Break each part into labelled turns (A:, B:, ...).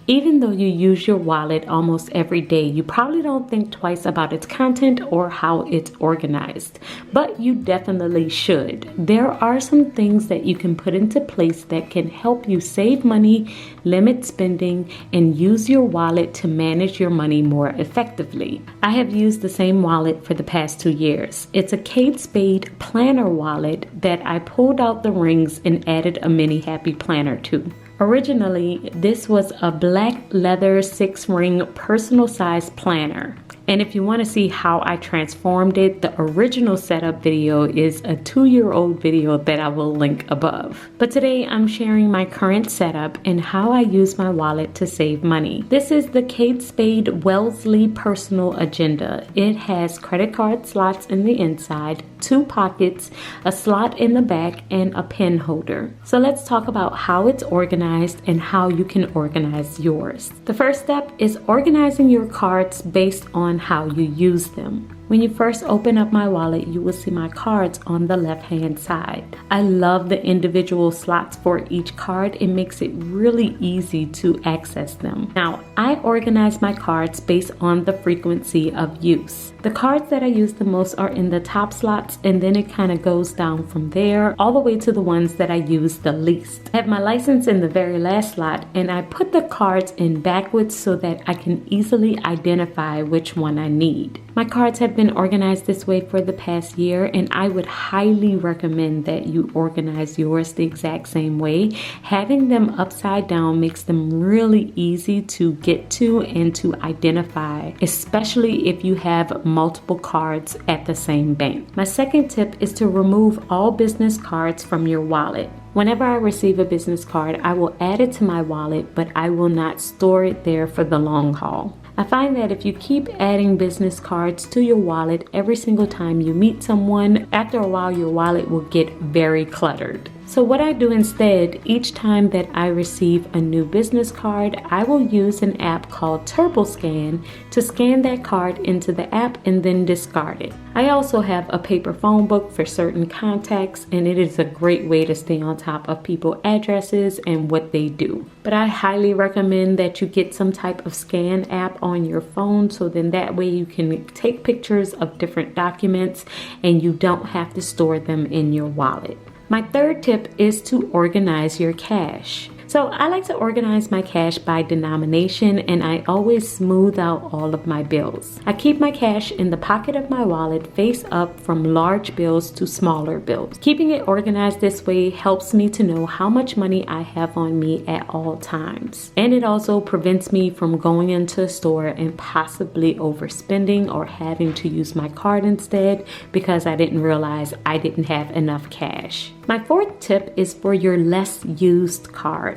A: Even though you use your wallet almost every day, you probably don't think twice about its content or how it's organized, but you definitely should. There are some things that you can put into place that can help you save money, limit spending, and use your wallet to manage your money more effectively. I have used the same wallet for the past 2 years. It's a Kate Spade planner wallet that I pulled out the rings and added a mini happy planner to. Originally, this was a black leather 6-ring personal size planner. And if you want to see how I transformed it, the original setup video is a 2-year-old video that I will link above. But today I'm sharing my current setup and how I use my wallet to save money. This is the Kate Spade Wellesley Personal Agenda. It has credit card slots in the inside, 2 pockets, a slot in the back, and a pen holder. So let's talk about how it's organized and how you can organize yours. The first step is organizing your cards based on how you use them. When you first open up my wallet, you will see my cards on the left-hand side. I love the individual slots for each card. It makes it really easy to access them. Now, I organize my cards based on the frequency of use. The cards that I use the most are in the top slots, and then it kind of goes down from there all the way to the ones that I use the least. I have my license in the very last slot, and I put the cards in backwards so that I can easily identify which one I need. My cards have been organized this way for the past year, and I would highly recommend that you organize yours the exact same way. Having them upside down makes them really easy to get to and to identify, especially if you have multiple cards at the same bank. My second tip is to remove all business cards from your wallet. Whenever I receive a business card, I will add it to my wallet, but I will not store it there for the long haul. I find that if you keep adding business cards to your wallet every single time you meet someone, after a while your wallet will get very cluttered. So what I do instead, each time that I receive a new business card, I will use an app called TurboScan to scan that card into the app and then discard it. I also have a paper phone book for certain contacts, and it is a great way to stay on top of people's addresses and what they do. But I highly recommend that you get some type of scan app on your phone, so then that way you can take pictures of different documents and you don't have to store them in your wallet. My third tip is to organize your cash. So I like to organize my cash by denomination, and I always smooth out all of my bills. I keep my cash in the pocket of my wallet face up from large bills to smaller bills. Keeping it organized this way helps me to know how much money I have on me at all times. And it also prevents me from going into a store and possibly overspending or having to use my card instead because I didn't realize I didn't have enough cash. My fourth tip is for your less used cards.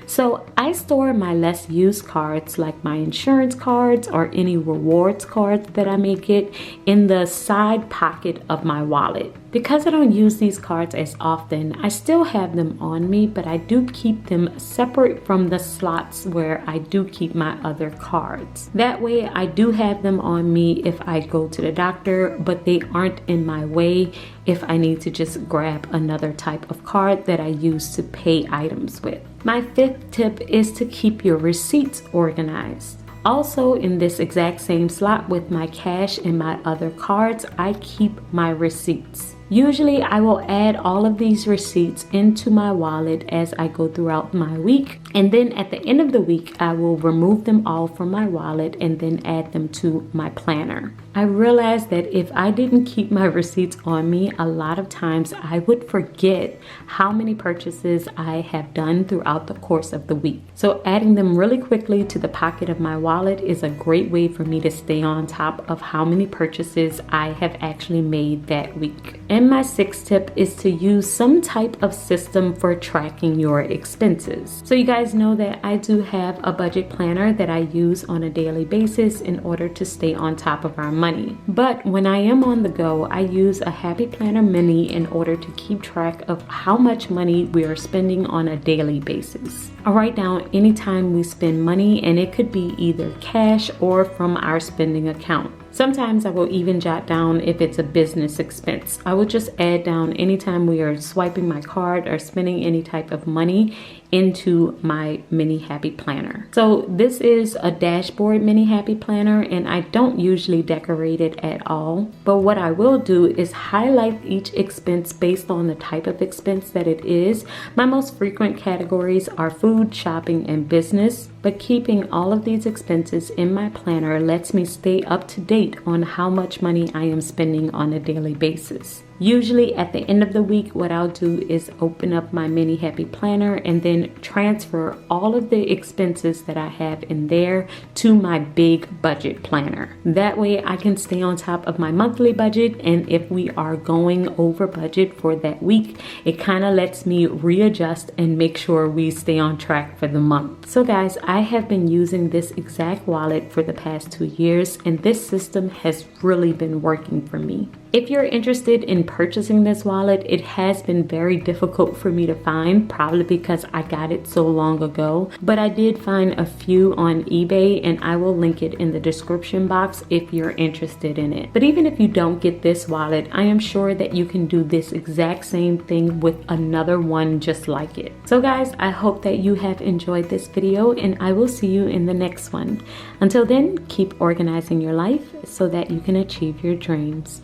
A: So I store my less used cards, like my insurance cards or any rewards cards that I may get, in the side pocket of my wallet. Because I don't use these cards as often, I still have them on me, but I do keep them separate from the slots where I do keep my other cards. That way I do have them on me if I go to the doctor, but they aren't in my way if I need to just grab another type of card that I use to pay items with. My fifth tip is to keep your receipts organized. Also, in this exact same slot with my cash and my other cards, I keep my receipts. Usually I will add all of these receipts into my wallet as I go throughout my week, and then at the end of the week I will remove them all from my wallet and then add them to my planner. I realized that if I didn't keep my receipts on me, a lot of times I would forget how many purchases I have done throughout the course of the week. So adding them really quickly to the pocket of my wallet is a great way for me to stay on top of how many purchases I have actually made that week. And my sixth tip is to use some type of system for tracking your expenses. So you guys know that I do have a budget planner that I use on a daily basis in order to stay on top of our money. But when I am on the go, I use a Happy Planner Mini in order to keep track of how much money we are spending on a daily basis. I write down anytime we spend money, and it could be either cash or from our spending account. Sometimes I will even jot down if it's a business expense. I will just add down anytime we are swiping my card or spending any type of money. into my mini happy planner. So this is a dashboard mini happy planner, and I don't usually decorate it at all. But what I will do is highlight each expense based on the type of expense that it is. My most frequent categories are food, shopping, and business. But keeping all of these expenses in my planner lets me stay up to date on how much money I am spending on a daily basis. Usually at the end of the week, what I'll do is open up my mini happy planner and then transfer all of the expenses that I have in there to my big budget planner. That way I can stay on top of my monthly budget, and if we are going over budget for that week, it kind of lets me readjust and make sure we stay on track for the month. So guys, I have been using this exact wallet for the past 2 years, and this system has really been working for me. If you're interested in purchasing this wallet, it has been very difficult for me to find, probably because I got it so long ago. But I did find a few on eBay, and I will link it in the description box if you're interested in it. But even if you don't get this wallet, I am sure that you can do this exact same thing with another one just like it. So guys, I hope that you have enjoyed this video, and I will see you in the next one. Until then, keep organizing your life so that you can achieve your dreams.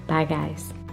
A: Bye guys.